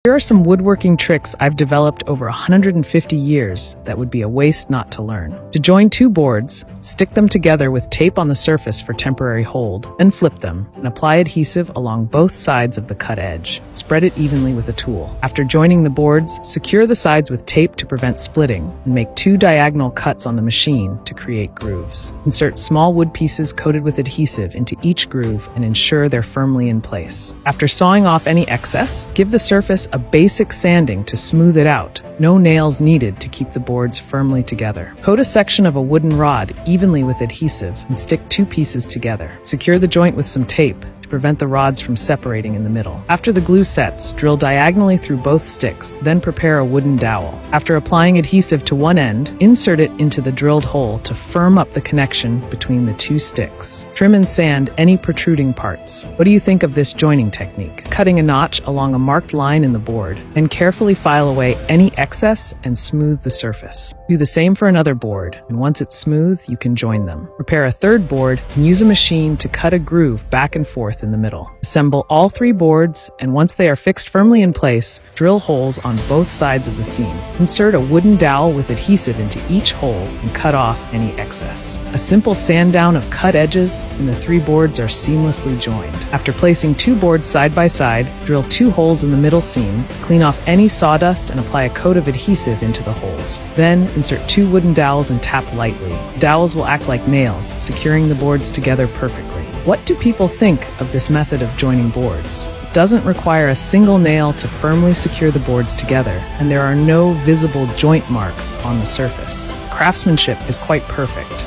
Here are some woodworking tricks I've developed over 150 years that would be a waste not to learn. To join two boards, stick them together with tape on the surface for temporary hold, then flip them and apply adhesive along both sides of the cut edge. Spread it evenly with a tool. After joining the boards, secure the sides with tape to prevent splitting and make two diagonal cuts on the machine to create grooves. Insert small wood pieces coated with adhesive into each groove and ensure they're firmly in place. After sawing off any excess, give the surface a basic sanding to smooth it out. No nails needed to keep the boards firmly together. Coat a section of a wooden rod evenly with adhesive and stick two pieces together. Secure the joint with some tape to prevent the rods from separating in the middle. After the glue sets, drill diagonally through both sticks, then prepare a wooden dowel. After applying adhesive to one end, insert it into the drilled hole to firm up the connection between the two sticks. Trim and sand any protruding parts. What do you think of this joining technique? Cutting a notch along a marked line in the board, then carefully file away any excess and smooth the surface. Do the same for another board, and once it's smooth, you can join them. Prepare a third board and use a machine to cut a groove back and forth in the middle. Assemble all three boards, and once they are fixed firmly in place, drill holes on both sides of the seam. Insert a wooden dowel with adhesive into each hole and cut off any excess. A simple sand down of cut edges, and the three boards are seamlessly joined. After placing two boards side by side, drill two holes in the middle seam, clean off any sawdust and apply a coat of adhesive into the holes. Then insert two wooden dowels and tap lightly. Dowels will act like nails, securing the boards together perfectly. What do people think of this method of joining boards? It doesn't require a single nail to firmly secure the boards together, and there are no visible joint marks on the surface. Craftsmanship is quite perfect.